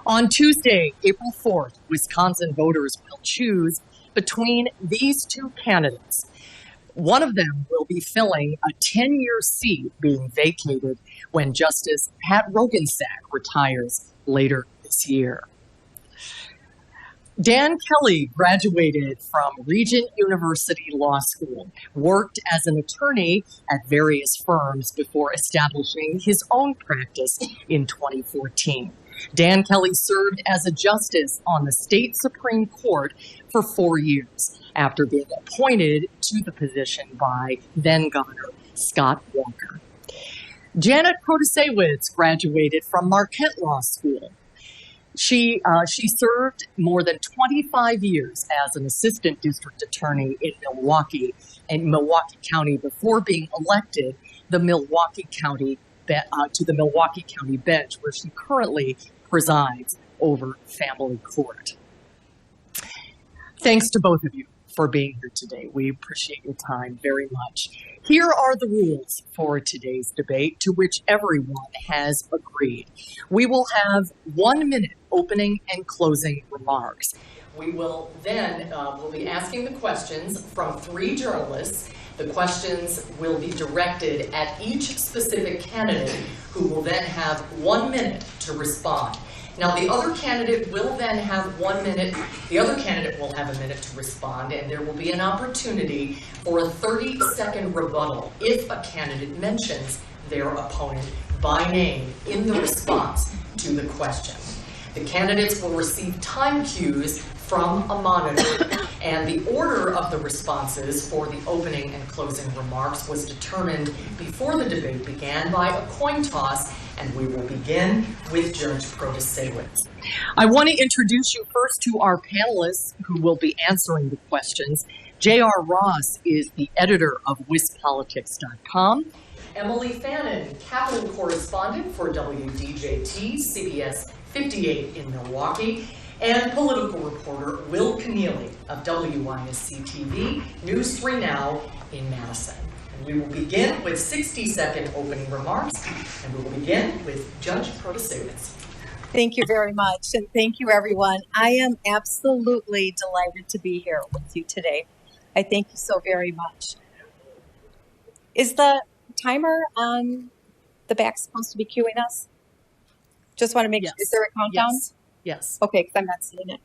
On Tuesday, April 4th, Wisconsin voters will choose between these two candidates. One of them will be filling a 10-year seat being vacated when Justice Pat Roggensack retires later this year. Dan Kelly graduated from Regent University Law School, worked as an attorney at various firms before establishing his own practice in 2014. Dan Kelly served as a justice on the state Supreme Court for 4 years after being appointed to the position by then-Governor Scott Walker. Janet Protasiewicz graduated from Marquette Law School. She served more than 25 years as an assistant district attorney in Milwaukee County before being elected to the Milwaukee County bench, where she currently presides over family court. Thanks to both of you for being here today. We appreciate your time very much. Here are the rules for today's debate, to which everyone has agreed. We will have 1 minute opening and closing remarks. We will then we'll be asking the questions from 3 journalists. The questions will be directed at each specific candidate, who will then have 1 minute to respond. Now, the other candidate will then have 1 minute. The other candidate will have a minute to respond, and there will be an opportunity for a 30-second rebuttal if a candidate mentions their opponent by name in the response to the question. The candidates will receive time cues from a monitor, and the order of the responses for the opening and closing remarks was determined before the debate began by a coin toss, and we will begin with Judge Protasiewicz. I want to introduce you first to our panelists who will be answering the questions. J.R. Ross is the editor of WisPolitics.com. Emily Fannin, Capitol correspondent for WDJT, CBS 58 in Milwaukee, and political reporter Will Keneally of WISC-TV, News 3 Now in Madison. And we will begin with 60-second opening remarks, and we will begin with Judge Protasiewicz. Thank you very much, and thank you, everyone. I am absolutely delighted to be here with you today. I thank you so very much. Is the timer on the back supposed to be cueing us? Just want to make sure. Is there a countdown? Yes. Okay, because I'm not seeing it.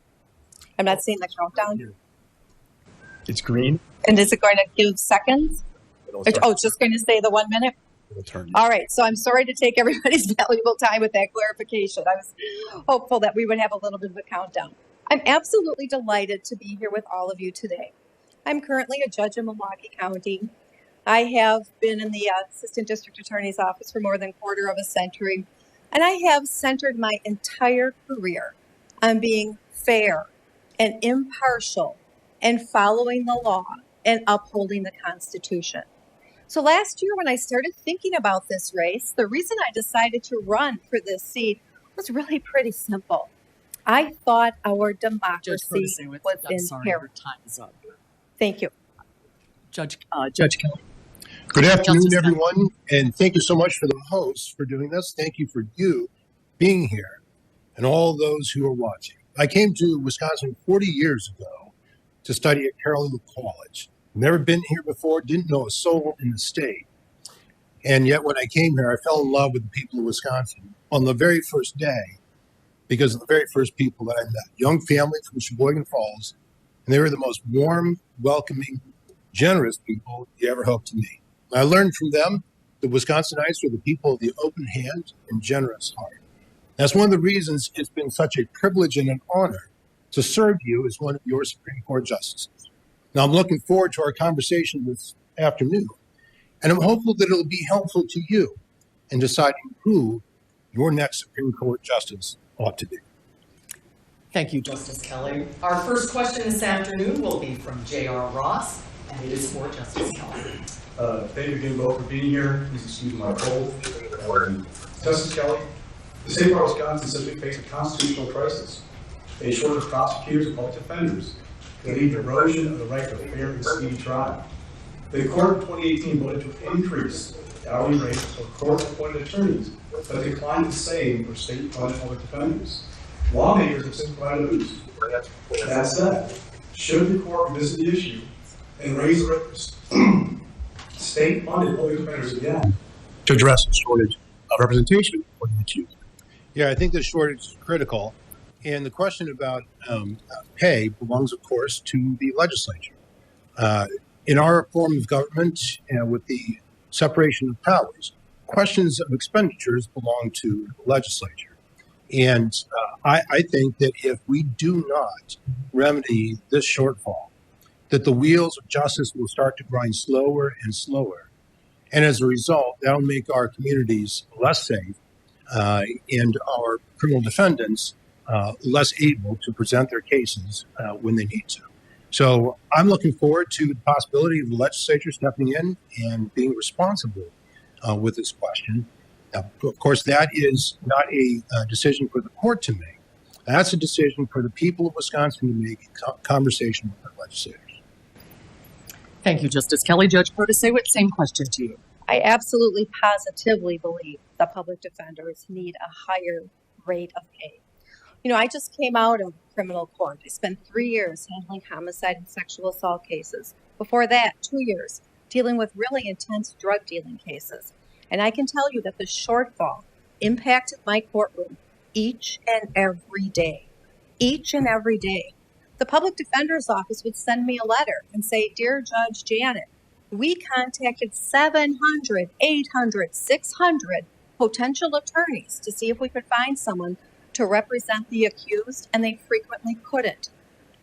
I'm not seeing the countdown. It's green. And is it going to give seconds? It's just going to say the 1 minute? It'll turn. All right, so I'm sorry to take everybody's valuable time with that clarification. I was hopeful that we would have a little bit of a countdown. I'm absolutely delighted to be here with all of you today. I'm currently a judge in Milwaukee County. I have been in the Assistant District Attorney's Office for more than a quarter of a century, and I have centered my entire career on being fair and impartial and following the law and upholding the Constitution. So last year when I started thinking about this race, the reason I decided to run for this seat was really pretty simple. I thought our democracy was in peril. Time is up. Thank you. Judge Kelly. Good afternoon, everyone, and thank you so much for the hosts for doing this. Thank you for you being here and all those who are watching. I came to Wisconsin 40 years ago to study at Carolina College. Never been here before, didn't know a soul in the state. And yet when I came here, I fell in love with the people of Wisconsin on the very first day because of the very first people that I met. Young family from Sheboygan Falls, and they were the most warm, welcoming, generous people you ever hope to meet. I learned from them that Wisconsinites are the people of the open hand and generous heart. That's one of the reasons it's been such a privilege and an honor to serve you as one of your Supreme Court justices. Now, I'm looking forward to our conversation this afternoon, and I'm hopeful that it'll be helpful to you in deciding who your next Supreme Court justice ought to be. Thank you, Justice Kelly. Our first question this afternoon will be from J.R. Ross, and it is for Justice Kelly. Thank you again both for being here. Please excuse my cold. Justice Kelly, the state of Wisconsin says we face a constitutional crisis, a shortage of prosecutors and public defenders that lead to erosion of the right to a fair and speedy trial. The court in 2018 voted to increase the hourly rates for court-appointed attorneys, but declined the same for state-funded public defenders. Lawmakers have since provided a boost. That said, should the court revisit the issue and raise the state-funded public defenders again To address the shortage of representation for the accused. Yeah, I think the shortage is critical. And the question about pay belongs, of course, to the legislature. In our form of government, with the separation of powers, questions of expenditures belong to the legislature. And I think that if we do not remedy this shortfall, that the wheels of justice will start to grind slower and slower. And as a result, that'll make our communities less safe and our criminal defendants less able to present their cases when they need to. So I'm looking forward to the possibility of the legislature stepping in and being responsible with this question. Of course, that is not a decision for the court to make. That's a decision for the people of Wisconsin to make in conversation with their legislators. Thank you, Justice Kelly. Judge Protasiewicz, same question to you. I absolutely positively believe that public defenders need a higher rate of pay. You know, I just came out of criminal court. I spent 3 years handling homicide and sexual assault cases. Before that, 2 years dealing with really intense drug dealing cases. And I can tell you that the shortfall impacted my courtroom each and every day. Each and every day. The public defender's office would send me a letter and say, "Dear Judge Janet, we contacted 700, 800, 600 potential attorneys to see if we could find someone to represent the accused, and they frequently couldn't.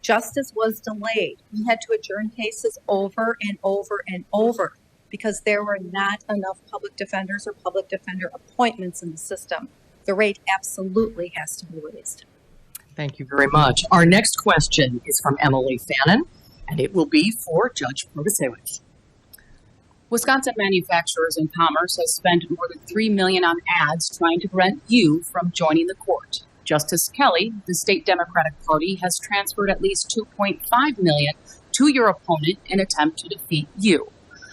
Justice was delayed. We had to adjourn cases over and over and over because there were not enough public defenders or public defender appointments in the system. The rate absolutely has to be raised." Thank you very much. Our next question is from Emily Fannin, and it will be for Judge Protasiewicz. Wisconsin Manufacturers and Commerce has spent more than $3 million on ads trying to prevent you from joining the court. Justice Kelly, the state Democratic Party, has transferred at least $2.5 million to your opponent in an attempt to defeat you.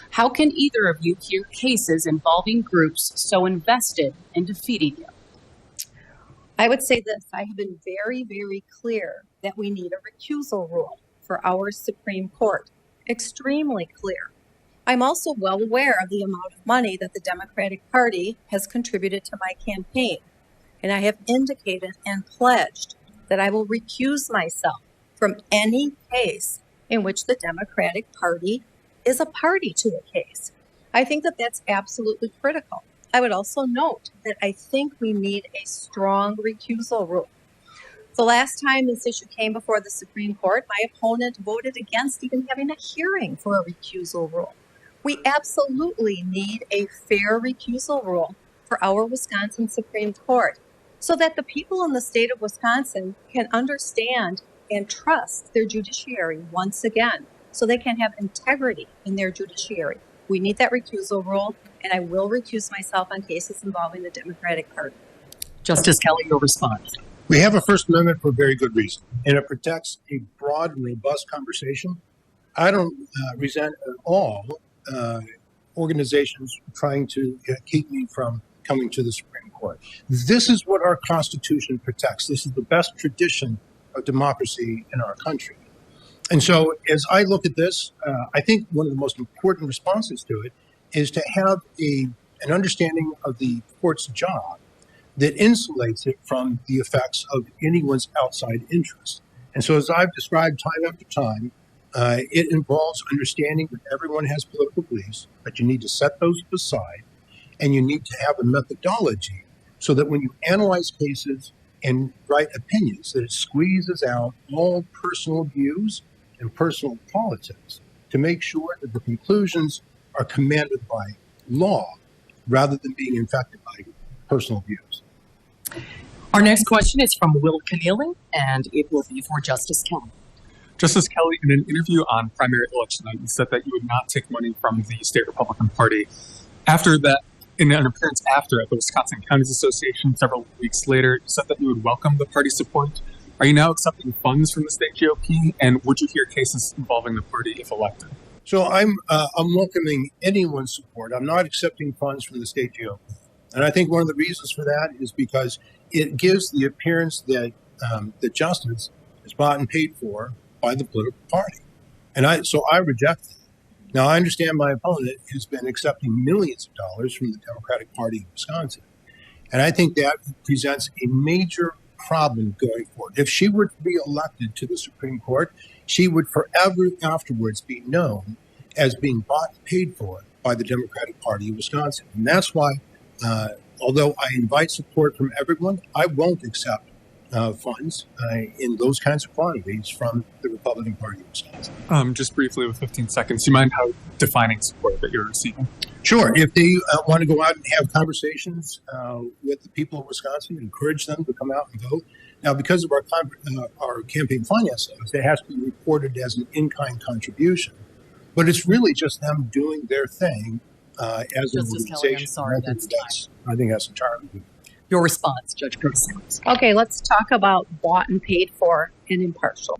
How can either of you hear cases involving groups so invested in defeating you? I would say this. I have been very, very clear that we need a recusal rule for our Supreme Court. Extremely clear. I'm also well aware of the amount of money that the Democratic Party has contributed to my campaign. And I have indicated and pledged that I will recuse myself from any case in which the Democratic Party is a party to a case. I think that that's absolutely critical. I would also note that I think we need a strong recusal rule. The last time this issue came before the Supreme Court, my opponent voted against even having a hearing for a recusal rule. We absolutely need a fair recusal rule for our Wisconsin Supreme Court so that the people in the state of Wisconsin can understand and trust their judiciary once again, so they can have integrity in their judiciary. We need that recusal rule, and I will recuse myself on cases involving the Democratic Party. Justice Kelly, your response. We have a First Amendment for a very good reason, and it protects a broad and robust conversation. I don't resent at all organizations trying to keep me from coming to the Supreme Court. This is what our Constitution protects. This is the best tradition of democracy in our country. And so as I look at this, I think one of the most important responses to it is to have an understanding of the court's job that insulates it from the effects of anyone's outside interest. And so as I've described time after time, it involves understanding that everyone has political beliefs, but you need to set those aside, and you need to have a methodology so that when you analyze cases and write opinions, that it squeezes out all personal views and personal politics to make sure that the conclusions are commanded by law rather than being infected by personal views. Our next question is from Will Keneally, and it will be for Justice Kelly. Justice Kelly, in an interview on primary election night, you said that you would not take money from the state Republican Party. After that, in an appearance after at the Wisconsin Counties Association several weeks later, you said that you would welcome the party support. Are you now accepting funds from the state GOP, and would you hear cases involving the party if elected? So I'm welcoming anyone's support. I'm not accepting funds from the state GOP. And I think one of the reasons for that is because it gives the appearance that that justice is bought and paid for by the political party. And I reject that. Now, I understand my opponent has been accepting millions of dollars from the Democratic Party of Wisconsin. And I think that presents a major problem going forward. If she were to be elected to the Supreme Court, she would forever afterwards be known as being bought and paid for by the Democratic Party of Wisconsin. And that's why, although I invite support from everyone, I won't accept funds in those kinds of quantities from the Republican Party of Wisconsin. Just briefly with 15 seconds, do you mind how defining support that you're receiving? Sure. If they want to go out and have conversations with the people of Wisconsin, encourage them to come out and vote. Now, because of our campaign finance laws, it has to be reported as an in-kind contribution. But it's really just them doing their thing as an organization. Kelly, I'm sorry, I think that's entirely good. Your response, Judge Protasiewicz. Okay, let's talk about bought and paid for and impartial.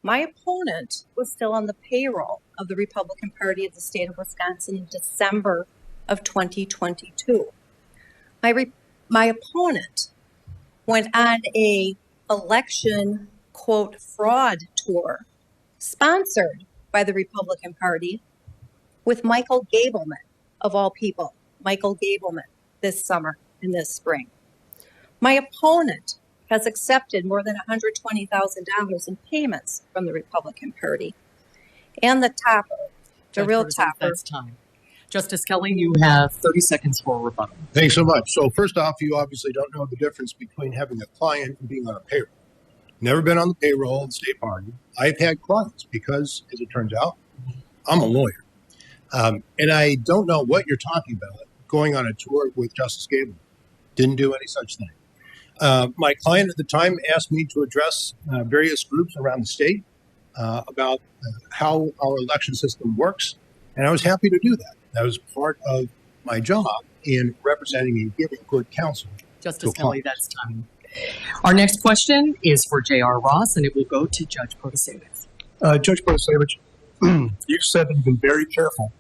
My opponent was still on the payroll of the Republican Party of the state of Wisconsin in December of 2022. My opponent went on a election, quote, fraud tour sponsored by the Republican Party with Michael Gableman, of all people, Michael Gableman, this summer and this spring. My opponent has accepted more than $120,000 in payments from the Republican Party. And the topper, the Judge real Protasiewicz, topper. That's time. Justice Kelly, you have 30 seconds for a rebuttal. Thanks so much. So first off, you obviously don't know the difference between having a client and being on a payroll. Never been on the payroll of the state party. I've had clients because, as it turns out, I'm a lawyer. And I don't know what you're talking about going on a tour with Justice Gableman. Didn't do any such thing. My client at the time asked me to address various groups around the state about how our election system works, and I was happy to do that. That was part of my job in representing and giving good counsel. Justice Kelly, that's time. Our next question is for J.R. Ross, and it will go to Judge Protasiewicz. Judge Protasiewicz, you've said that you've been very careful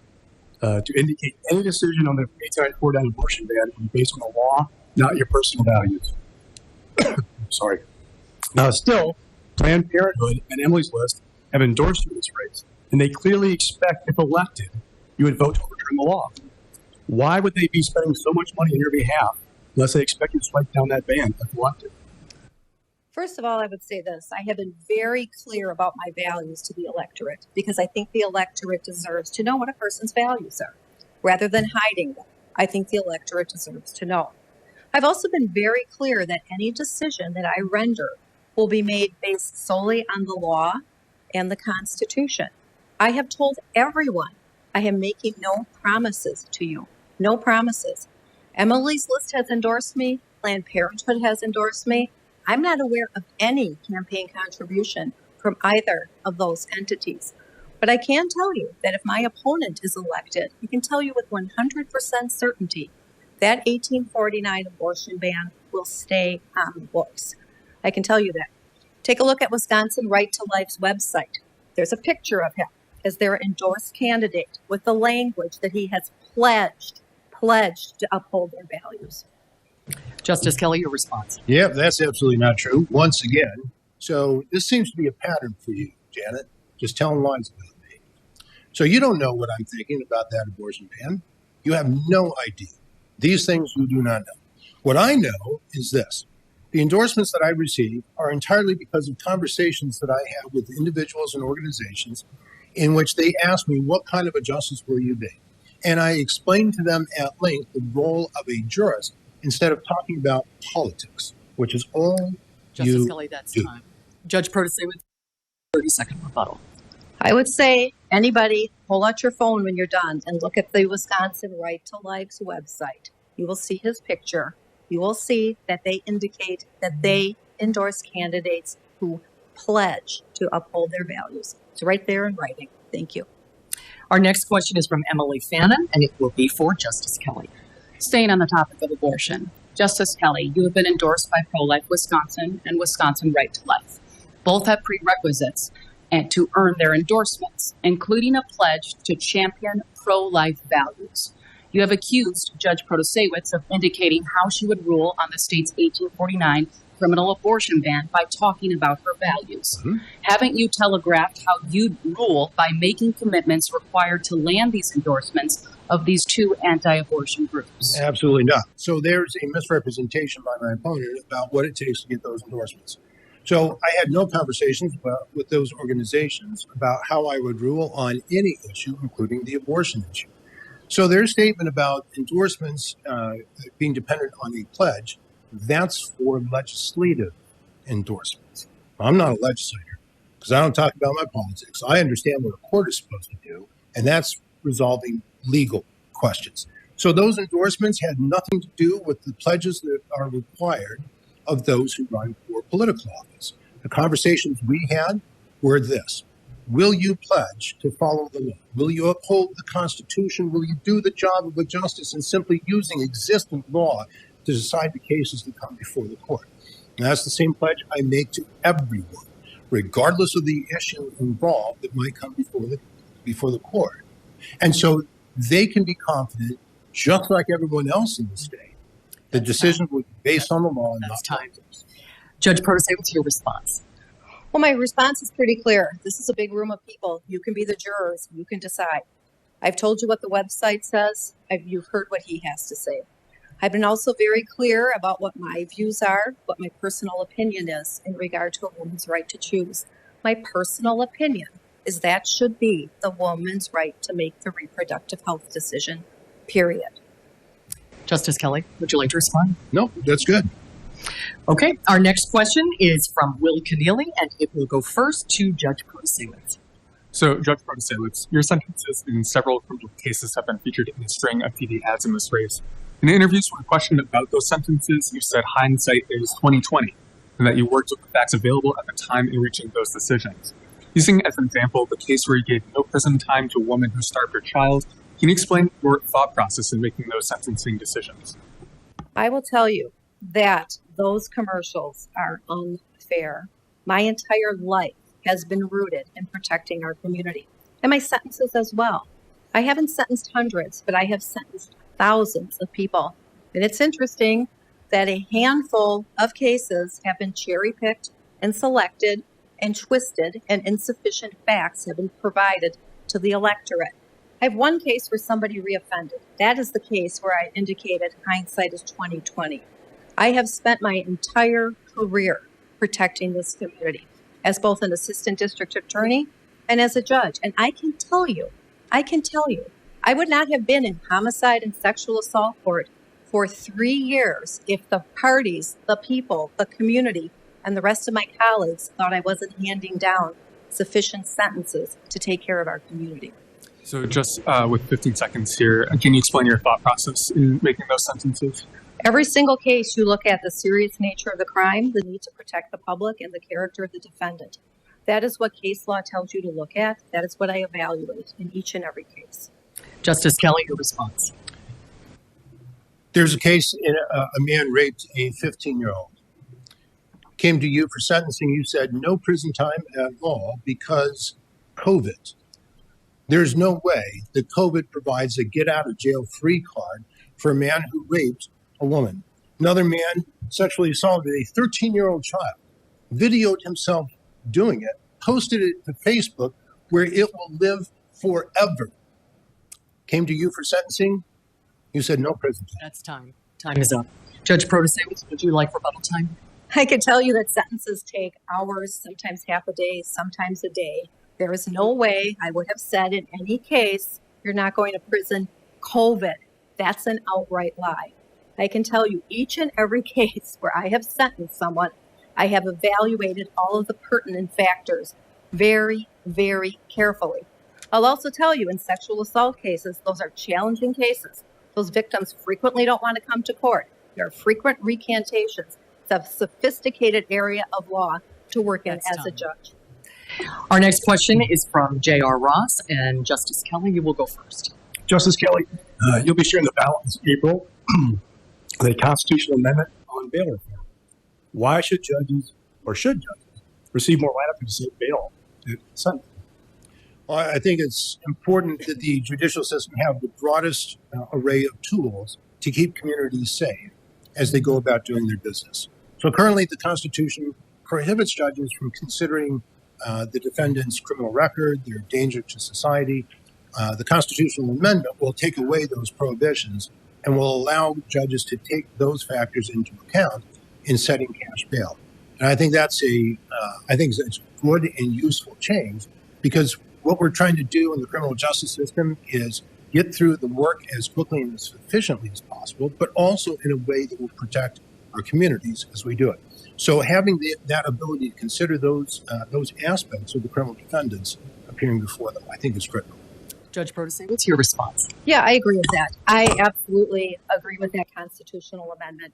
to indicate any decision on the 849 abortion ban will be based on the law, not your personal values. Sorry. Still, Planned Parenthood and Emily's List have endorsed you in this race, and they clearly expect, if elected, you would vote to overturn the law. Why would they be spending so much money on your behalf unless they expect you to strike down that ban if elected? First of all, I would say this. I have been very clear about my values to the electorate because I think the electorate deserves to know what a person's values are rather than hiding them. I think the electorate deserves to know. I've also been very clear that any decision that I render will be made based solely on the law and the Constitution. I have told everyone I am making no promises to you. No promises. Emily's List has endorsed me. Planned Parenthood has endorsed me. I'm not aware of any campaign contribution from either of those entities. But I can tell you that if my opponent is elected, I can tell you with 100% certainty that 1849 abortion ban will stay on the books. I can tell you that. Take a look at Wisconsin Right to Life's website. There's a picture of him as their endorsed candidate with the language that he has pledged to uphold their values. Justice Kelly, your response. Yeah, that's absolutely not true. Once again, so this seems to be a pattern for you, Janet, just telling lies about me. So you don't know what I'm thinking about that abortion ban. You have no idea. These things you do not know. What I know is this. The endorsements that I receive are entirely because of conversations that I have with individuals and organizations in which they ask me, what kind of a justice will you be? And I explain to them at length the role of a jurist instead of talking about politics, which is all Justice Kelly, that's time. Judge Protasiewicz, 30-second rebuttal. I would say anybody, pull out your phone when you're done and look at the Wisconsin Right to Life's website. You will see his picture. You will see that they indicate that they endorse candidates who pledge to uphold their values. It's right there in writing. Thank you. Our next question is from Emily Fannin, and it will be for Justice Kelly. Staying on the topic of abortion, Justice Kelly, you have been endorsed by Pro-Life Wisconsin and Wisconsin Right to Life. Both have prerequisites and to earn their endorsements, including a pledge to champion pro-life values. You have accused Judge Protasiewicz of indicating how she would rule on the state's 1849 criminal abortion ban by talking about her values. Haven't you telegraphed how you'd rule by making commitments required to land these endorsements of these two anti-abortion groups? Absolutely not. So there's a misrepresentation by my opponent about what it takes to get those endorsements. So I had no conversations with those organizations about how I would rule on any issue, including the abortion issue. So their statement about endorsements being dependent on a pledge, that's for legislative endorsements. I'm not a legislator because I don't talk about my politics. I understand what a court is supposed to do, and that's resolving legal questions. So those endorsements had nothing to do with the pledges that are required of those who run for political office. The conversations we had were this: will you pledge to follow the law? Will you uphold the Constitution? Will you do the job of a justice in simply using existing law to decide the cases that come before the court? And that's the same pledge I make to everyone, regardless of the issue involved that might come before the court. And so they can be confident, just like everyone else in the state, the decision would be based on the law and not politics. Judge Protasiewicz, your response. Well, my response is pretty clear. This is a big room of people. You can be the jurors. You can decide. I've told you what the website says. You've heard what he has to say. I've been also very clear about what my views are, what my personal opinion is in regard to a woman's right to choose. My personal opinion is that should be the woman's right to make the reproductive health decision, period. Justice Kelly, would you like to respond? No, that's good. Okay, our next question is from Will Keneally, and it will go first to Judge Protasiewicz. So, Judge Protasiewicz, your sentences in several criminal cases have been featured in a string of TV ads in this race. In interviews when questioned about those sentences, you said hindsight is 20/20, and that you worked with the facts available at the time in reaching those decisions. Using as an example the case where you gave no prison time to a woman who starved her child, can you explain your thought process in making those sentencing decisions? I will tell you that those commercials are unfair. My entire life has been rooted in protecting our community, and my sentences as well. I haven't sentenced hundreds, but I have sentenced thousands of people. And it's interesting that a handful of cases have been cherry-picked and selected and twisted, and insufficient facts have been provided to the electorate. I have one case where somebody reoffended. That is the case where I indicated hindsight is 20/20. I have spent my entire career protecting this community as both an assistant district attorney and as a judge. And I can tell you, I would not have been in homicide and sexual assault court for 3 years if the parties, the people, the community, and the rest of my colleagues thought I wasn't handing down sufficient sentences to take care of our community. So just with 15 seconds here, can you explain your thought process in making those sentences? Every single case, you look at the serious nature of the crime, the need to protect the public, and the character of the defendant. That is what case law tells you to look at. That is what I evaluate in each and every case. Justice Kelly, your response. There's a case in a man raped a 15-year-old. Came to you for sentencing. You said no prison time at all because COVID. There's no way that COVID provides a get-out-of-jail-free card for a man who raped a woman. Another man sexually assaulted a 13-year-old child, videoed himself doing it, posted it to Facebook, where it will live forever. Came to you for sentencing. You said no prison time. That's time. Time is up. Judge Protasiewicz, would you like rebuttal time? I can tell you that sentences take hours, sometimes half a day, sometimes a day. There is no way I would have said in any case, you're not going to prison. COVID. That's an outright lie. I can tell you each and every case where I have sentenced someone, I have evaluated all of the pertinent factors very, very carefully. I'll also tell you in sexual assault cases, those are challenging cases. Those victims frequently don't want to come to court. There are frequent recantations. It's a sophisticated area of law to work in as a judge. Our next question is from J.R. Ross, and Justice Kelly, you will go first. Justice Kelly, you'll be sharing the ballot in April, the constitutional amendment on bail reform. Why should judges receive more right up to say bail at sentencing? Well, I think it's important that the judicial system have the broadest array of tools to keep communities safe as they go about doing their business. So currently the Constitution prohibits judges from considering the defendant's criminal record, their danger to society. The constitutional amendment will take away those prohibitions and will allow judges to take those factors into account in setting cash bail. And I think that's a good and useful change, because what we're trying to do in the criminal justice system is get through the work as quickly and as efficiently as possible, but also in a way that will protect our communities as we do it. So having that ability to consider those aspects of the criminal defendants appearing before them, I think is critical. Judge Protasiewicz, your response? Yeah, I agree with that. I absolutely agree with that constitutional amendment.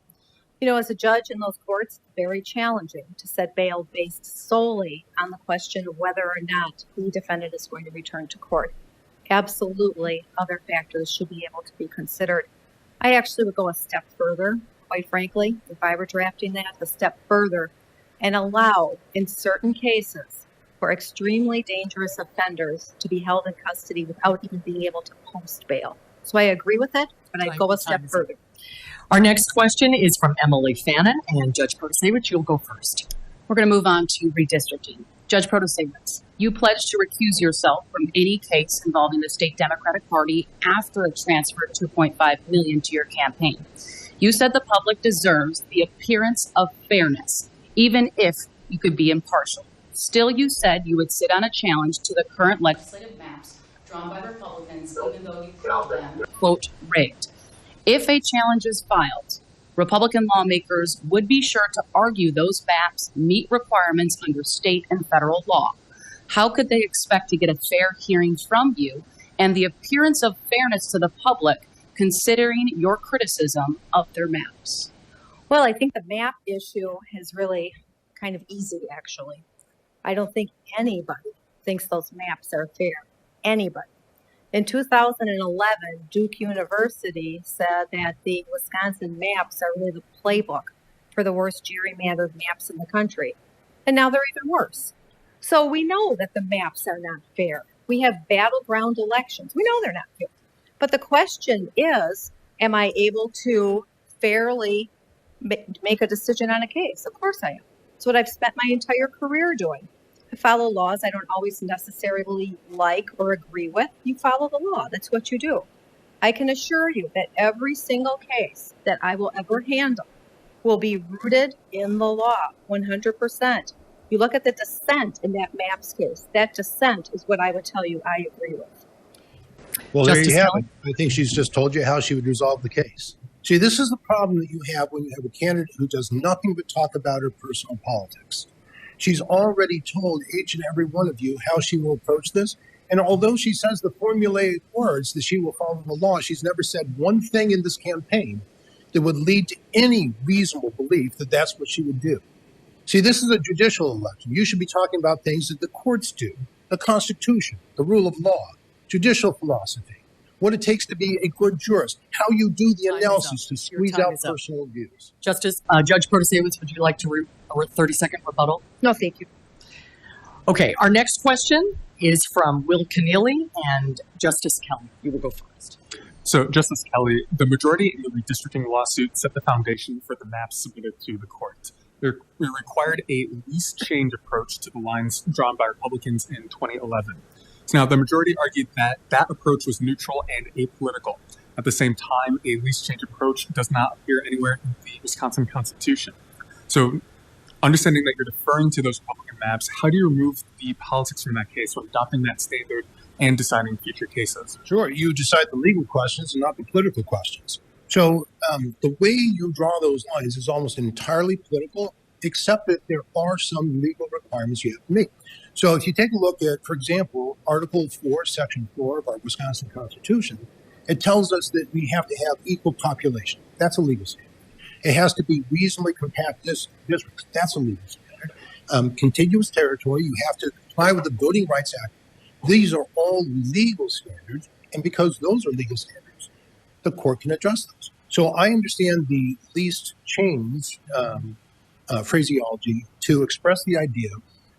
You know, as a judge in those courts, it's very challenging to set bail based solely on the question of whether or not the defendant is going to return to court. Absolutely, other factors should be able to be considered. I actually would go a step further, quite frankly, if I were drafting that, a step further, and allow, in certain cases, for extremely dangerous offenders to be held in custody without even being able to post bail. So I agree with it, but I'd go a step further. Our next question is from Emily Fannin, and Judge Protasiewicz, you'll go first. We're going to move on to redistricting. Judge Protasiewicz, you pledged to recuse yourself from any case involving the state Democratic Party after it transferred $2.5 million to your campaign. You said the public deserves the appearance of fairness, even if you could be impartial. Still, you said you would sit on a challenge to the current legislative maps drawn by Republicans, even though you called them, quote, rigged. If a challenge is filed, Republican lawmakers would be sure to argue those maps meet requirements under state and federal law. How could they expect to get a fair hearing from you and the appearance of fairness to the public, considering your criticism of their maps? Well, I think the map issue is really kind of easy, actually. I don't think anybody thinks those maps are fair. Anybody. In 2011, Duke University said that the Wisconsin maps are really the playbook for the worst gerrymandered maps in the country. And now they're even worse. So we know that the maps are not fair. We have battleground elections. We know they're not fair. But the question is, am I able to fairly make a decision on a case? Of course I am. It's what I've spent my entire career doing. I follow laws I don't always necessarily like or agree with. You follow the law. That's what you do. I can assure you that every single case that I will ever handle will be rooted in the law, 100%. You look at the dissent in that MAPS case. That dissent is what I would tell you I agree with. Well, Justice there you have Kelly? it. I think she's just told you how she would resolve the case. See, this is the problem that you have when you have a candidate who does nothing but talk about her personal politics. She's already told each and every one of you how she will approach this. And although she says the formulaic words that she will follow the law, she's never said one thing in this campaign that would lead to any reasonable belief that that's what she would do. See, this is a judicial election. You should be talking about things that the courts do, the Constitution, the rule of law, judicial philosophy, what it takes to be a good jurist, how you do the analysis to squeeze out personal views. Judge Protasiewicz, would you like to a 30-second rebuttal? No, thank you. Okay, our next question is from Will Keneally and Justice Kelly. You will go first. So, Justice Kelly, the majority in the redistricting lawsuit set the foundation for the maps submitted to the court. It required a least change approach to the lines drawn by Republicans in 2011. So now, the majority argued that that approach was neutral and apolitical. At the same time, a least change approach does not appear anywhere in the Wisconsin Constitution. So, understanding that you're deferring to those Republican maps, how do you remove the politics from that case when adopting that standard and deciding future cases? Sure, you decide the legal questions and not the political questions. So the way you draw those lines is almost entirely political, except that there are some legal requirements you have to meet. So if you take a look at, for example, Article 4, Section 4 of our Wisconsin Constitution, it tells us that we have to have equal population. That's a legal standard. It has to be reasonably compact districts. That's a legal standard. Contiguous territory, you have to comply with the Voting Rights Act. These are all legal standards, and because those are legal standards, the court can address those. So I understand the least change phraseology to express the idea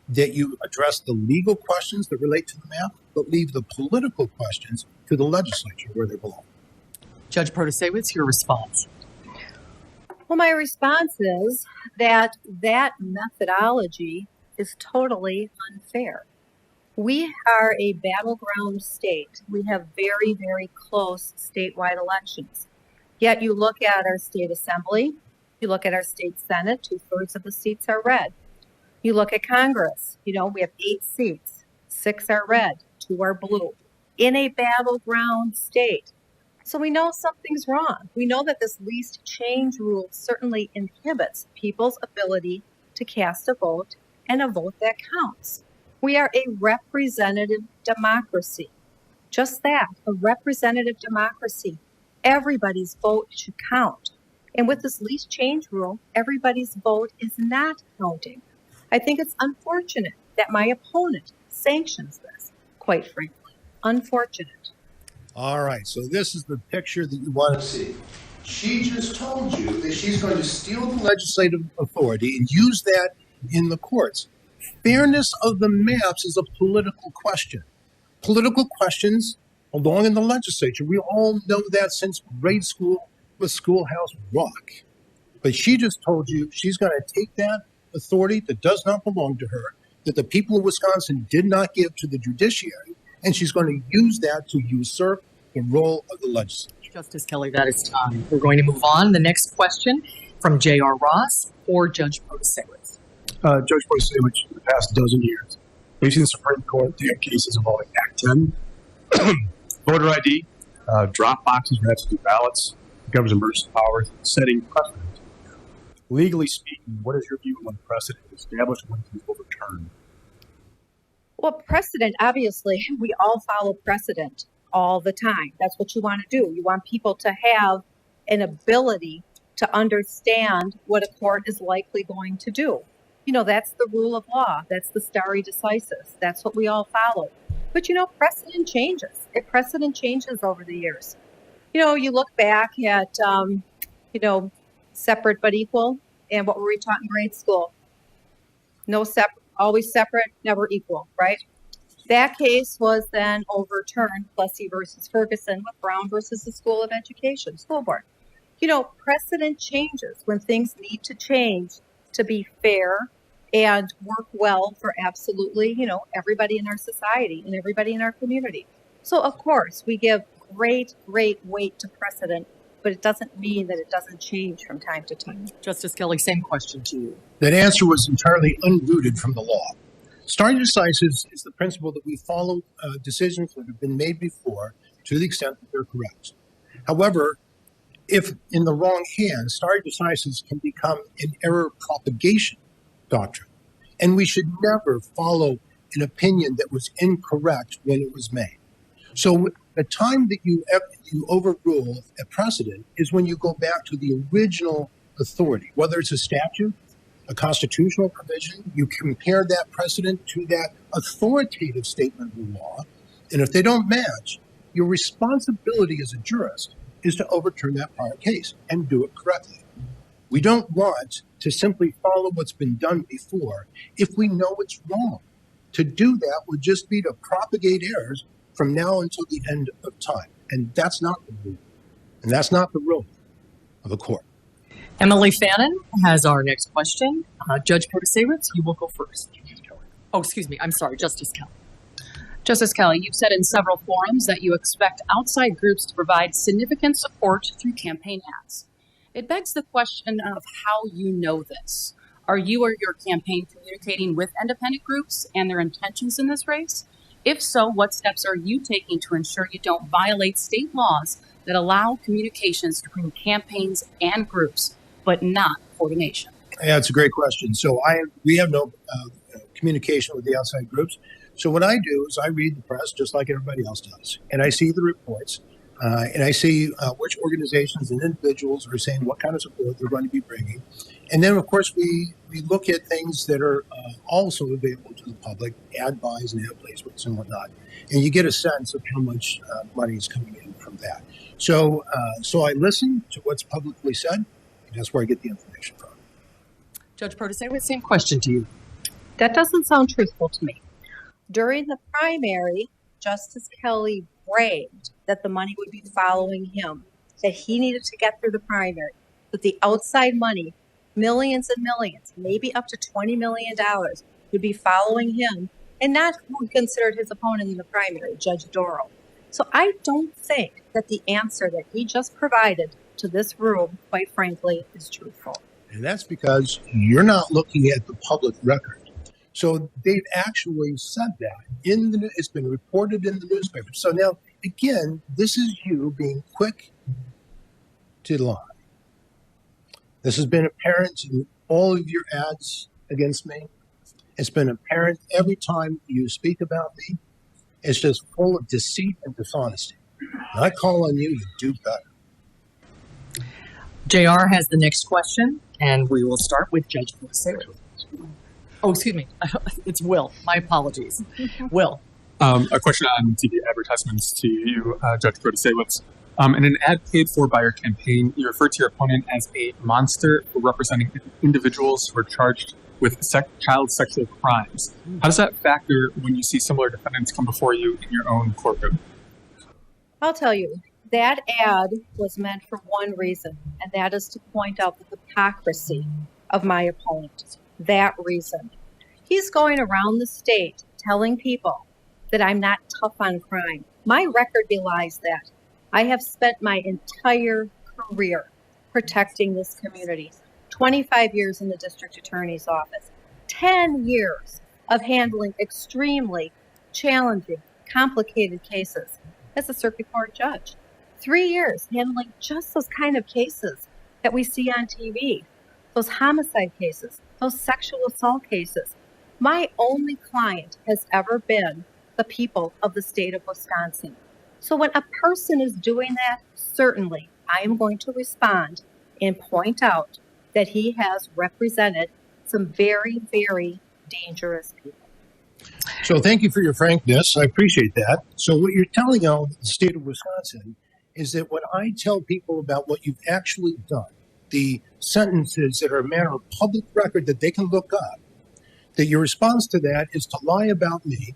that you address the legal questions that relate to the map, but leave the political questions to the legislature where they belong. Judge Protasiewicz, your response. Well, my response is that that methodology is totally unfair. We are a battleground state. We have very, very close statewide elections. Yet you look at our state assembly, you look at our state senate, 2/3 of the seats are red. You look at Congress, we have 8 seats, 6 are red, 2 are blue, in a battleground state. So we know something's wrong. We know that this least change rule certainly inhibits people's ability to cast a vote and a vote that counts. We are a representative democracy. Just that, a representative democracy. Everybody's vote should count. And with this least change rule, everybody's vote is not counting. I think it's unfortunate that my opponent sanctions this, quite frankly. Unfortunate. All right, so this is the picture that you want to see. She just told you that she's going to steal the legislative authority and use that in the courts. Fairness of the maps is a political question. Political questions belong in the legislature. We all know that since grade school with Schoolhouse Rock. But she just told you she's going to take that authority that does not belong to her, that the people of Wisconsin did not give to the judiciary, and she's going to use that to usurp the role of the legislature. Justice Kelly, that is time. We're going to move on. The next question from J.R. Ross or Judge Protasiewicz. Judge Protasiewicz, in the past dozen years, we've seen the Supreme Court take cases involving Act 10, voter ID, drop boxes for absentee ballots, the governor's emergency powers, setting precedent. Legally speaking, what is your view on precedent established when it is overturned? Well, precedent, obviously, we all follow precedent all the time. That's what you want to do. You want people to have an ability to understand what a court is likely going to do. That's the rule of law. That's the stare decisis. That's what we all follow. But, precedent changes. Precedent changes over the years. You look back at, separate but equal, and what were we taught in grade school? No separate, always separate, never equal, right? That case was then overturned, Plessy versus Ferguson, with Brown versus the School of Education, school board. Precedent changes when things need to change to be fair and work well for absolutely, everybody in our society and everybody in our community. So, of course, we give great weight to precedent, but it doesn't mean that it doesn't change from time to time. Justice Kelly, same question to you. That answer was entirely unrooted from the law. Stare decisis is the principle that we follow decisions that have been made before to the extent that they're correct. However, if in the wrong hands, stare decisis can become an error propagation doctrine. And we should never follow an opinion that was incorrect when it was made. So the time that you overrule a precedent is when you go back to the original authority, whether it's a statute, a constitutional provision, you compare that precedent to that authoritative statement of the law, and if they don't match, your responsibility as a jurist is to overturn that prior case and do it correctly. We don't want to simply follow what's been done before if we know it's wrong. To do that would just be to propagate errors from now until the end of time. And that's not the rule. And that's not the role of a court. Emily Fannin has our next question. Judge Protasiewicz, you will go first. Oh, excuse me. I'm sorry, Justice Kelly. Justice Kelly, you've said in several forums that you expect outside groups to provide significant support through campaign ads. It begs the question of how you know this. Are you or your campaign communicating with independent groups and their intentions in this race? If so, what steps are you taking to ensure you don't violate state laws that allow communications between campaigns and groups, but not coordination? Yeah, it's a great question. So we have no communication with the outside groups. So what I do is I read the press just like everybody else does, and I see the reports, and I see which organizations and individuals are saying what kind of support they're going to be bringing. And then, of course, we look at things that are also available to the public, ad buys and ad placements and whatnot, and you get a sense of how much money is coming in from that. So I listen to what's publicly said, and that's where I get the information from. Judge Protasiewicz, same question to you. That doesn't sound truthful to me. During the primary, Justice Kelly bragged that the money would be following him, that he needed to get through the primary. that the outside money, millions and millions, maybe up to $20 million, would be following him and not who he considered his opponent in the primary, Judge Doro. So I don't think that the answer that he just provided to this room, quite frankly, is truthful. And that's because you're not looking at the public record. So they've actually said that it's been reported in the newspaper. So now, again, this is you being quick to lie. This has been apparent in all of your ads against me. It's been apparent every time you speak about me. It's just full of deceit and dishonesty. And I call on you to do better. JR has the next question, and we will start with Judge Protasiewicz. Oh, excuse me. It's Will. My apologies. Will. A question on TV advertisements to you, Judge Protasiewicz. In an ad paid for by your campaign, you referred to your opponent as a monster for representing individuals who are charged with child sexual crimes. How does that factor when you see similar defendants come before you in your own courtroom? I'll tell you, that ad was meant for one reason, and that is to point out the hypocrisy of my opponent. That reason. He's going around the state telling people that I'm not tough on crime. My record belies that. I have spent my entire career protecting this community. 25 years in the district attorney's office, 10 years of handling extremely challenging, complicated cases as a circuit court judge. 3 years handling just those kind of cases that we see on TV, those homicide cases, those sexual assault cases. My only client has ever been the people of the state of Wisconsin. So when a person is doing that, certainly I am going to respond and point out that he has represented some very, very dangerous people. So thank you for your frankness. I appreciate that. So what you're telling all the state of Wisconsin is that when I tell people about what you've actually done, the sentences that are a matter of public record that they can look up, that your response to that is to lie about me,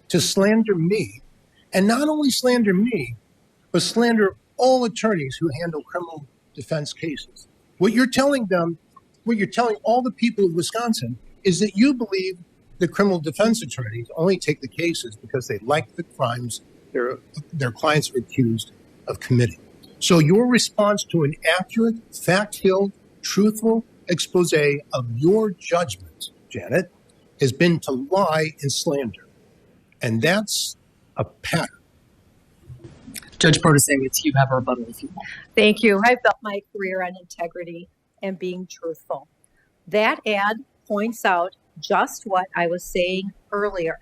to slander me, and not only slander me, but slander all attorneys who handle criminal defense cases. What you're telling them, what you're telling all the people of Wisconsin is that you believe the criminal defense attorneys only take the cases because they like the crimes their clients are accused of committing. So your response to an accurate, fact-filled, truthful expose of your judgment, Janet, has been to lie and slander. And that's a pattern. Judge Protasiewicz, you have a rebuttal if you want. Thank you. I've built my career on integrity and being truthful. That ad points out just what I was saying earlier.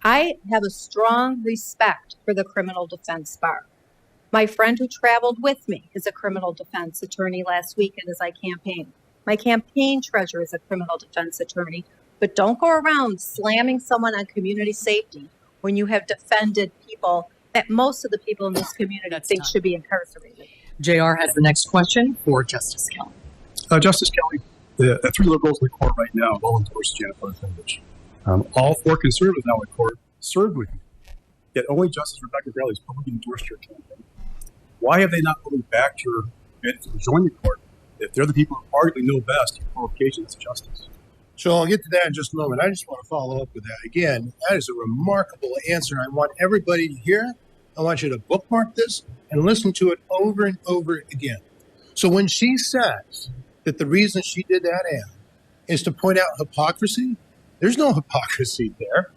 I have a strong respect for the criminal defense bar. My friend who traveled with me is a criminal defense attorney last weekend as I campaigned. My campaign treasurer is a criminal defense attorney, but don't go around slamming someone on community safety when you have defended people that most of the people in this community think should be incarcerated. JR has the next question for Justice Kelly. Justice Kelly, the three liberals in the court right now have all endorsed Janet Protasiewicz. All four conservatives now in the court served with you. Yet only Justice Rebecca Bailey has publicly endorsed your campaign. Why have they not really backed your bid to join the court if they're the people who arguably know best your qualifications to justice? So I'll get to that in just a moment. I just want to follow up with that. Again, that is a remarkable answer. I want everybody to hear it. I want you to bookmark this and listen to it over and over again. So when she says that the reason she did that ad is to point out hypocrisy, there's no hypocrisy there.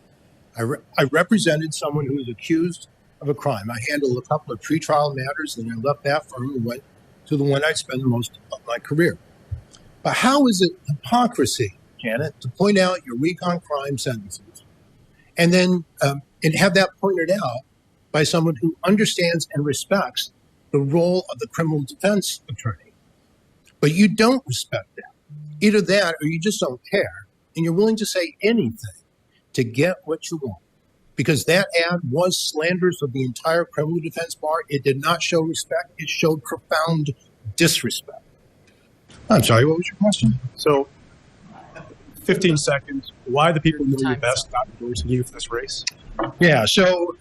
I represented someone who was accused of a crime. I handled a couple of pretrial matters, and I left that firm and went to the one I spent most of my career. But how is it hypocrisy, Janet, to point out your weak on crime sentences and then and have that pointed out by someone who understands and respects the role of the criminal defense attorney? But you don't respect that. Either that or you just don't care, and you're willing to say anything to get what you want. Because that ad was slanderous of the entire criminal defense bar. It did not show respect. It showed profound disrespect. I'm sorry, what was your question? So, 15 seconds. Why the people know you best not endorsing you for this race? Yeah, so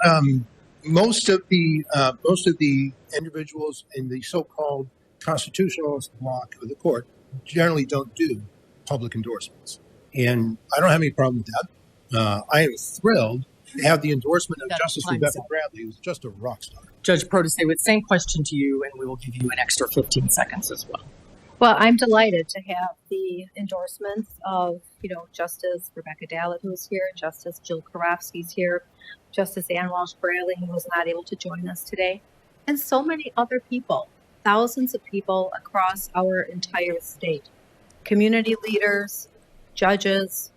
most of the individuals in the so-called constitutionalist bloc of the court generally don't do public endorsements. And I don't have any problem with that. I am thrilled to have the endorsement of Justice Rebecca Bradley, who's just a rock star. Judge Protasiewicz, same question to you, and we will give you an extra 15 seconds as well. Well, I'm delighted to have the endorsements of, Justice Rebecca Dallett, who's here, Justice Jill Karofsky's here, Justice Ann Walsh-Bradley, who was not able to join us today, and so many other people, thousands of people across our entire state, community leaders, judges,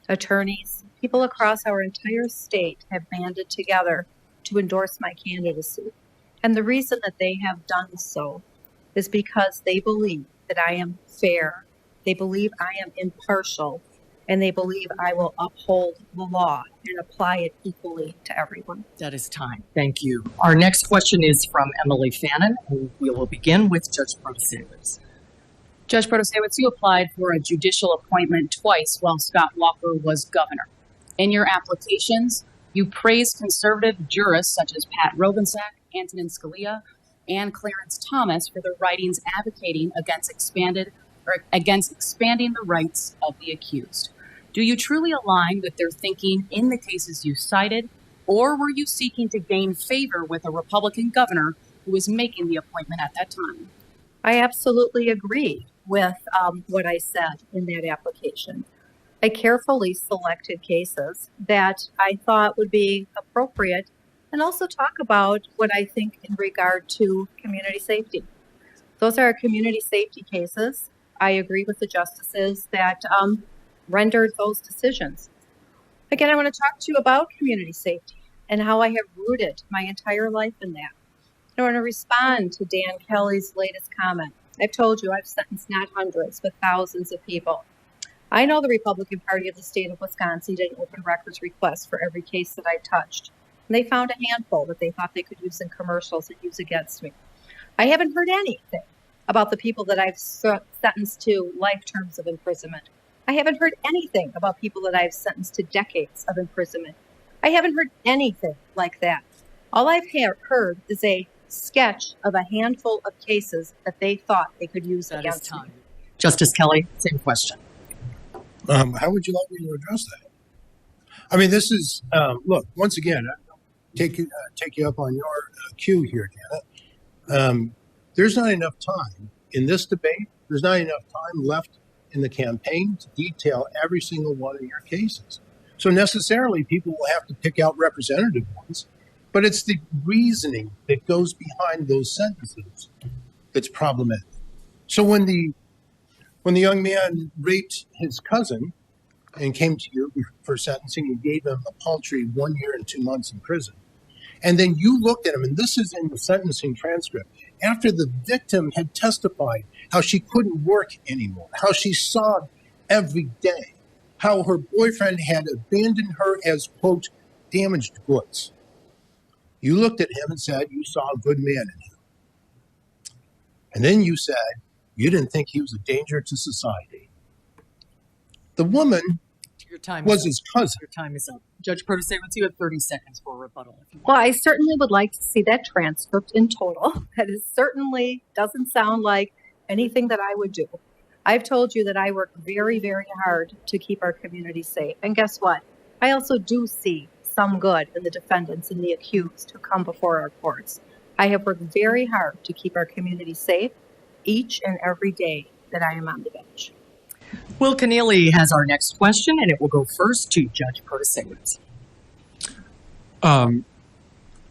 attorneys, people across our entire state have banded together to endorse my candidacy. And the reason that they have done so is because they believe that I am fair, they believe I am impartial, and they believe I will uphold the law and apply it equally to everyone. That is time. Thank you. Our next question is from Emily Fannin, and we will begin with Judge Protasiewicz. Judge Protasiewicz, you applied for a judicial appointment twice while Scott Walker was governor. In your applications, you praised conservative jurists such as Pat Rovensack, Antonin Scalia, and Clarence Thomas for their writings advocating against expanding the rights of the accused. Do you truly align with their thinking in the cases you cited, or were you seeking to gain favor with a Republican governor who was making the appointment at that time? I absolutely agree with what I said in that application. I carefully selected cases that I thought would be appropriate and also talk about what I think in regard to community safety. Those are community safety cases. I agree with the justices that rendered those decisions. Again, I want to talk to you about community safety and how I have rooted my entire life in that. I want to respond to Dan Kelly's latest comment. I've told you I've sentenced not hundreds, but thousands of people. I know the Republican Party of the state of Wisconsin did an open records request for every case that I touched. And they found a handful that they thought they could use in commercials and use against me. I haven't heard anything about the people that I've sentenced to life terms of imprisonment. I haven't heard anything about people that I've sentenced to decades of imprisonment. I haven't heard anything like that. All I've heard is a sketch of a handful of cases that they thought they could use against me. Justice Kelly, same question. How would you like me to address that? I mean, this is, look, once again, take you up on your cue here, Janet. There's not enough time in this debate. There's not enough time left in the campaign to detail every single one of your cases. So necessarily, people will have to pick out representative ones. But it's the reasoning that goes behind those sentences that's problematic. So when the young man raped his cousin and came to you for sentencing, you gave him a paltry 1 year and 2 months in prison. And then you looked at him, and this is in the sentencing transcript, after the victim had testified how she couldn't work anymore, how she sobbed every day, how her boyfriend had abandoned her as, quote, damaged goods. You looked at him and said you saw a good man in him. And then you said you didn't think he was a danger to society. The woman was his cousin. Your time is up. Judge Protasiewicz, you have 30 seconds for a rebuttal. If you want. Well, I certainly would like to see that transcript in total. That is certainly doesn't sound like anything that I would do. I've told you that I work very, very hard to keep our community safe. And guess what? I also do see some good in the defendants and the accused who come before our courts. I have worked very hard to keep our community safe each and every day that I am on the bench. Will Keneally has our next question, and it will go first to Judge Protasiewicz.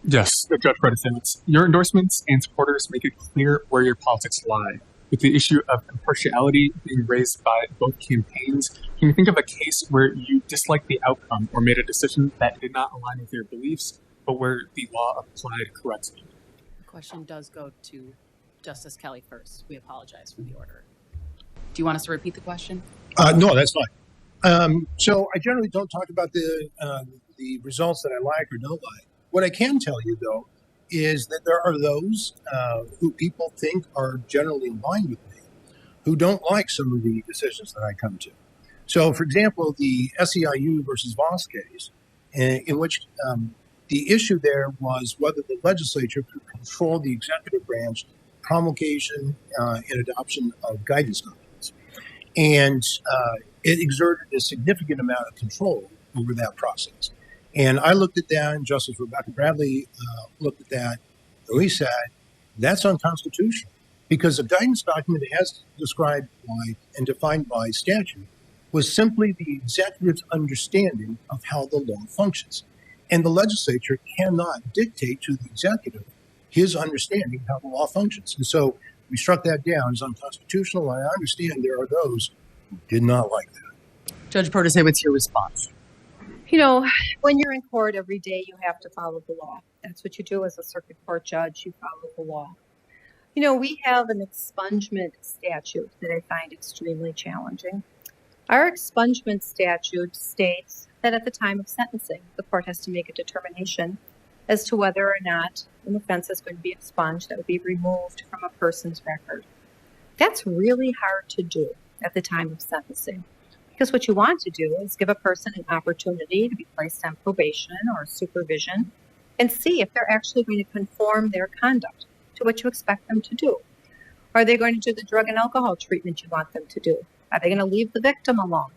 Yes, Judge Protasiewicz. Your endorsements and supporters make it clear where your politics lie. With the issue of impartiality being raised by both campaigns, can you think of a case where you disliked the outcome or made a decision that did not align with your beliefs, but where the law applied correctly? The question does go to Justice Kelly first. We apologize for the order. Do you want us to repeat the question? No, that's fine. So I generally don't talk about the results that I like or don't like. What I can tell you, though, is that there are those who people think are generally in line with me who don't like some of the decisions that I come to. So, for example, the SEIU versus Voss case, in which the issue there was whether the legislature could control the executive branch promulgation and adoption of guidance documents. And it exerted a significant amount of control over that process. And I looked at that, and Justice Rebecca Bradley looked at that, and we said, that's unconstitutional, because a guidance document, as described by and defined by statute, was simply the executive's understanding of how the law functions. And the legislature cannot dictate to the executive his understanding of how the law functions. And so we struck that down as unconstitutional. And I understand there are those who did not like that. Judge Protasiewicz, your response. You know, when you're in court every day, you have to follow the law. That's what you do as a circuit court judge. You follow the law. You know, we have an expungement statute that I find extremely challenging. Our expungement statute states that at the time of sentencing, the court has to make a determination as to whether or not an offense is going to be expunged, that would be removed from a person's record. That's really hard to do at the time of sentencing, because what you want to do is give a person an opportunity to be placed on probation or supervision and see if they're actually going to conform their conduct to what you expect them to do. Are they going to do the drug and alcohol treatment you want them to do? Are they going to leave the victim alone?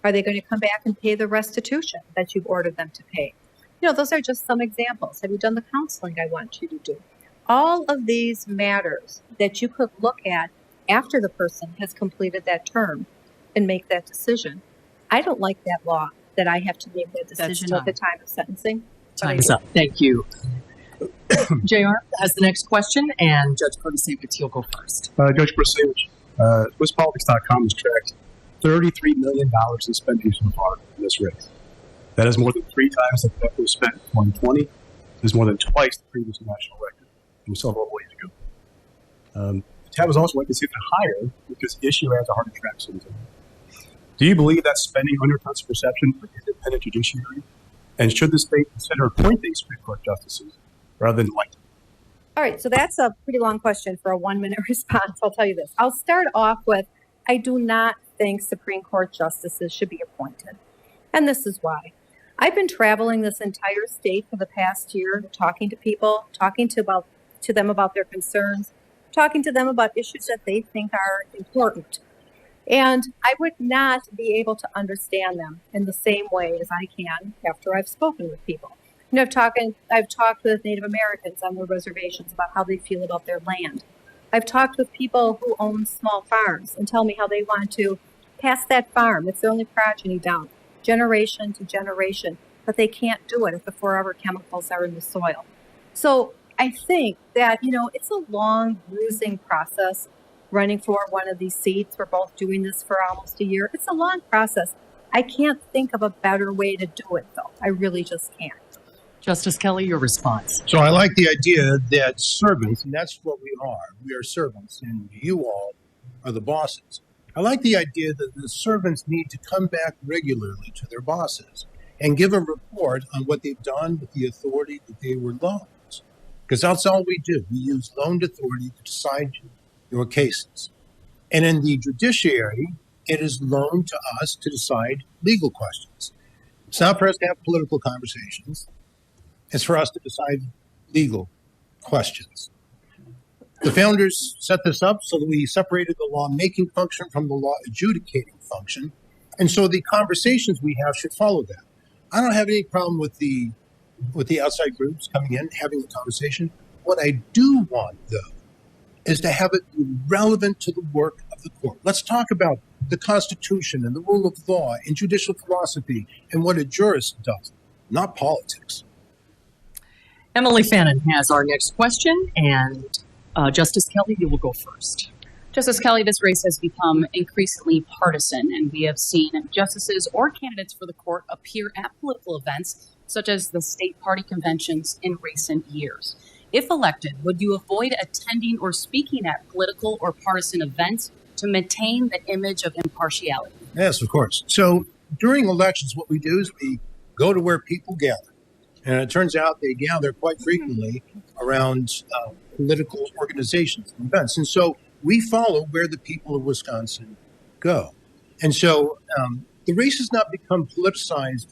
Are they going to come back and pay the restitution that you've ordered them to pay? You know, those are just some examples. Have you done the counseling I want you to do? All of these matters that you could look at after the person has completed that term and make that decision. I don't like that law that I have to make that decision at the time of sentencing. Time is up. Thank you. JR has the next question, and Judge Protasiewicz, you'll go first. Judge Protasiewicz, SwissPolitics.com has tracked $33 million in spending so far in this race. That is more than 3 times that was spent in 2020. It is more than twice the previous national record. And we still have a ways to go. The tab is also like to see it higher because the issue has a hard to track something. Do you believe that spending undercuts perception for independent judiciary? And should the state consider appointing Supreme Court justices rather than electing? All right, so that's a pretty long question for a 1-minute response. I'll tell you this. I'll start off with, I do not think Supreme Court justices should be appointed. And this is why. I've been traveling this entire state for the past year, talking to people, talking to them about their concerns, talking to them about issues that they think are important. And I would not be able to understand them in the same way as I can after I've spoken with people. You know, I've talked with Native Americans on their reservations about how they feel about their land. I've talked with people who own small farms and tell me how they want to pass that farm. It's their only progeny down, generation to generation, but they can't do it if the forever chemicals are in the soil. So I think that, you know, it's a long, bruising process running for one of these seats. We're both doing this for almost a year. It's a long process. I can't think of a better way to do it, though. I really just can't. Justice Kelly, your response. So I like the idea that servants, and that's what we are servants, and you all are the bosses. I like the idea that the servants need to come back regularly to their bosses and give a report on what they've done with the authority that they were loaned. Because that's all we do. We use loaned authority to decide your cases. And in the judiciary, it is loaned to us to decide legal questions. It's not for us to have political conversations. It's for us to decide legal questions. The founders set this up so that we separated the law-making function from the law-adjudicating function. And so the conversations we have should follow that. I don't have any problem with the outside groups coming in, having the conversation. What I do want, though, is to have it be relevant to the work of the court. Let's talk about the Constitution and the rule of law and judicial philosophy and what a jurist does, not politics. Emily Fannin has our next question, and Justice Kelly, you will go first. Justice Kelly, this race has become increasingly partisan, and we have seen justices or candidates for the court appear at political events, such as the state party conventions in recent years. If elected, would you avoid attending or speaking at political or partisan events to maintain the image of impartiality? Yes, of course. So during elections, what we do is we go to where people gather. And it turns out they gather quite frequently around political organizations and events. And so we follow where the people of Wisconsin go. And so the race has not become politicized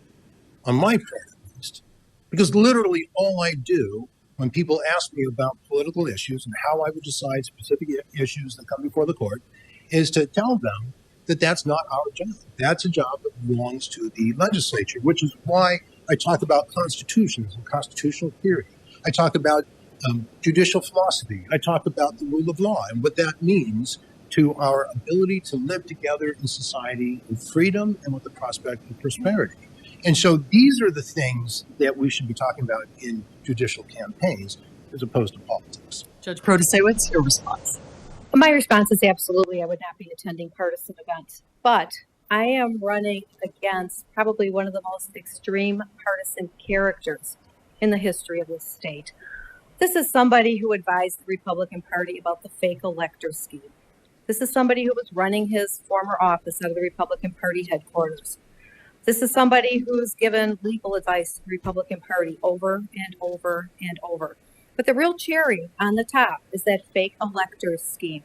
on my part, at least, because literally all I do when people ask me about political issues and how I would decide specific issues that come before the court is to tell them that that's not our job. That's a job that belongs to the legislature, which is why I talk about constitutions and constitutional theory. I talk about judicial philosophy. I talk about the rule of law and what that means to our ability to live together in society in freedom and with the prospect of prosperity. And so these are the things that we should be talking about in judicial campaigns as opposed to politics. Judge Protasiewicz, your response. My response is absolutely, I would not be attending partisan events, but I am running against probably one of the most extreme partisan characters in the history of this state. This is somebody who advised the Republican Party about the fake elector scheme. This is somebody who was running his former office out of the Republican Party headquarters. This is somebody who's given legal advice to the Republican Party over and over and over. But the real cherry on the top is that fake elector scheme.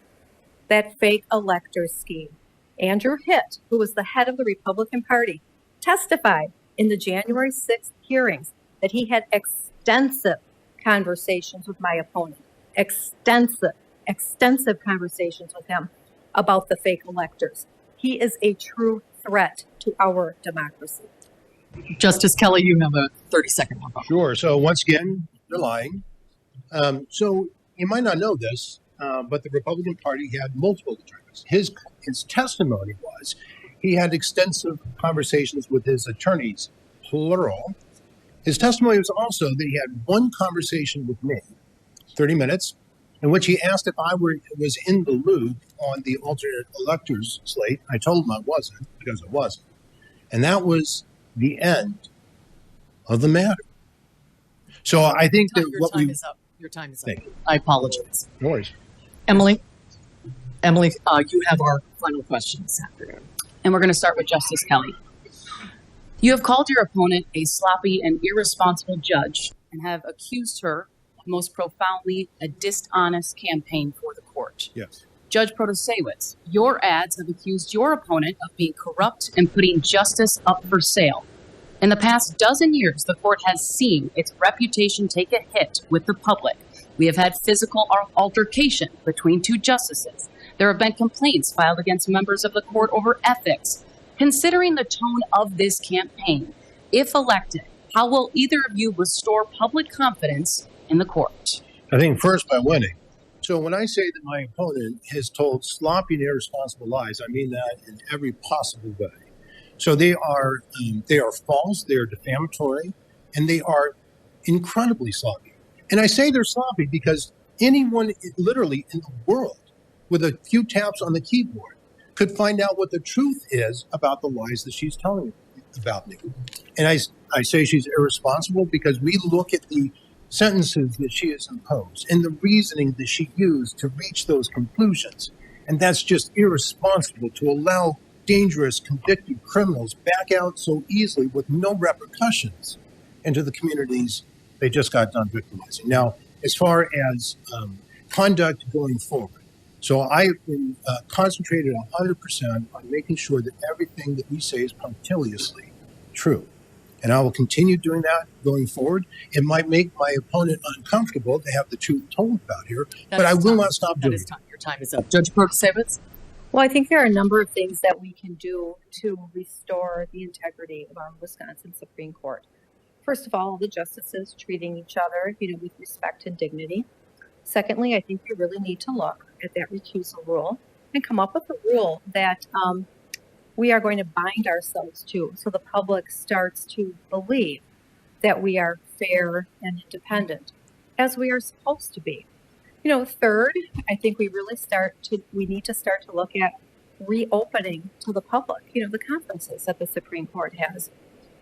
That fake elector scheme. Andrew Hitt, who was the head of the Republican Party, testified in the January 6th hearings that he had extensive conversations with my opponent. Extensive conversations with him about the fake electors. He is a true threat to our democracy. Justice Kelly, you have a 30-second rebuttal. Sure. So once again, they're lying. So you might not know this, but the Republican Party had multiple attorneys. His testimony was he had extensive conversations with his attorneys, plural. His testimony was also that he had one conversation with me, 30 minutes, in which he asked if I was in the loop on the alternate electors slate. I told him I wasn't, because I wasn't. And that was the end of the matter. So I think that Your time is up. Your time is up. Thank you. I apologize. No worries. Emily, you have our final question this afternoon. And we're going to start with Justice Kelly. You have called your opponent a sloppy and irresponsible judge and have accused her of most profoundly a dishonest campaign for the court. Yes. Judge Protasiewicz, your ads have accused your opponent of being corrupt and putting justice up for sale. In the past dozen years, the court has seen its reputation take a hit with the public. We have had physical altercation between two justices. There have been complaints filed against members of the court over ethics. Considering the tone of this campaign, if elected, how will either of you restore public confidence in the court? I think first by winning. So when I say that my opponent has told sloppy and irresponsible lies, I mean that in every possible way. So they are false, they are defamatory, and they are incredibly sloppy. And I say they're sloppy because anyone literally in the world with a few taps on the keyboard could find out what the truth is about the lies that she's telling about me. And I say she's irresponsible because we look at the sentences that she has imposed and the reasoning that she used to reach those conclusions. And that's just irresponsible to allow dangerous, convicted criminals back out so easily with no repercussions into the communities they just got done victimizing. Now, as far as conduct going forward, so I've been concentrated 100% on making sure that everything that we say is punctiliously true. And I will continue doing that going forward. It might make my opponent uncomfortable to have the truth told about here, but I will not stop doing it. Your time is up. Judge Protasiewicz? Well, I think there are a number of things that we can do to restore the integrity of our Wisconsin Supreme Court. First of all, the justices treating each other, with respect and dignity. Secondly, I think we really need to look at that recusal rule and come up with a rule that we are going to bind ourselves to, so the public starts to believe that we are fair and independent, as we are supposed to be. Third, I think we need to start to look at reopening to the public, the conferences that the Supreme Court has.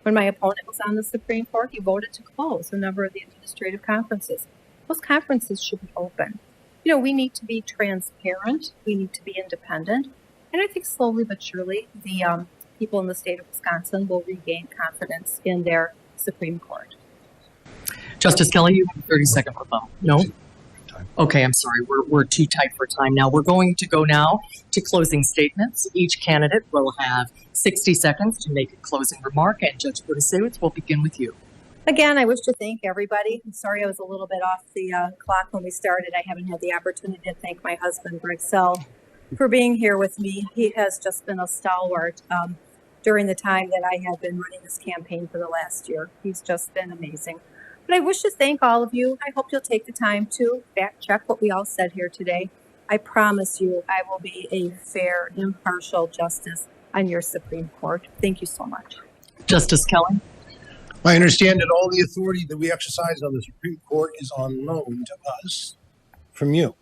When my opponent was on the Supreme Court, he voted to close a number of the administrative conferences. Those conferences should be open. We need to be transparent. We need to be independent. And I think slowly but surely, the people in the state of Wisconsin will regain confidence in their Supreme Court. Justice Kelly, you have a 30-second rebuttal. No? Okay, I'm sorry. We're too tight for time now. We're going to go now to closing statements. Each candidate will have 60 seconds to make a closing remark, and Judge Protasiewicz will begin with you. Again, I wish to thank everybody. I'm sorry I was a little bit off the clock when we started. I haven't had the opportunity to thank my husband, Greg Sell, for being here with me. He has just been a stalwart during the time that I have been running this campaign for the last year. He's just been amazing. But I wish to thank all of you. I hope you'll take the time to fact check what we all said here today. I promise you I will be a fair, impartial justice on your Supreme Court. Thank you so much. Justice Kelly. I understand that all the authority that we exercise on the Supreme Court is on loan to us from you.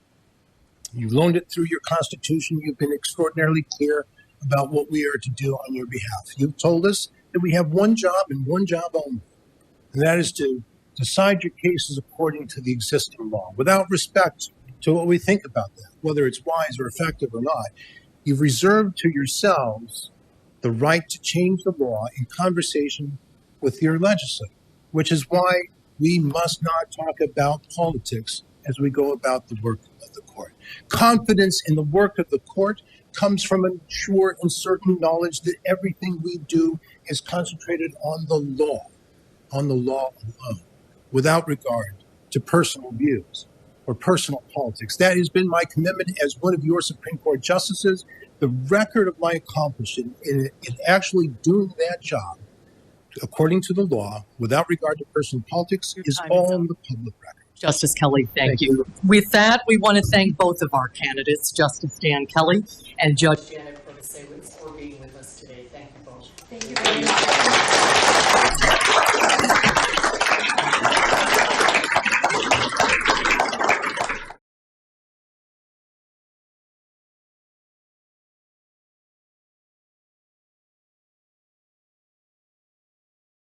You've loaned it through your Constitution. You've been extraordinarily clear about what we are to do on your behalf. You've told us that we have one job and one job only, and that is to decide your cases according to the existing law, without respect to what we think about that, whether it's wise or effective or not. You've reserved to yourselves the right to change the law in conversation with your legislature, which is why we must not talk about politics as we go about the work of the court. Confidence in the work of the court comes from a sure and certain knowledge that everything we do is concentrated on the law alone, without regard to personal views or personal politics. That has been my commitment as one of your Supreme Court justices. The record of my accomplishment in actually doing that job according to the law, without regard to personal politics, is all in the public record. Justice Kelly, thank you. With that, we want to thank both of our candidates, Justice Dan Kelly and Judge Janet Protasiewicz, for being with us today. Thank you both. Thank you very much.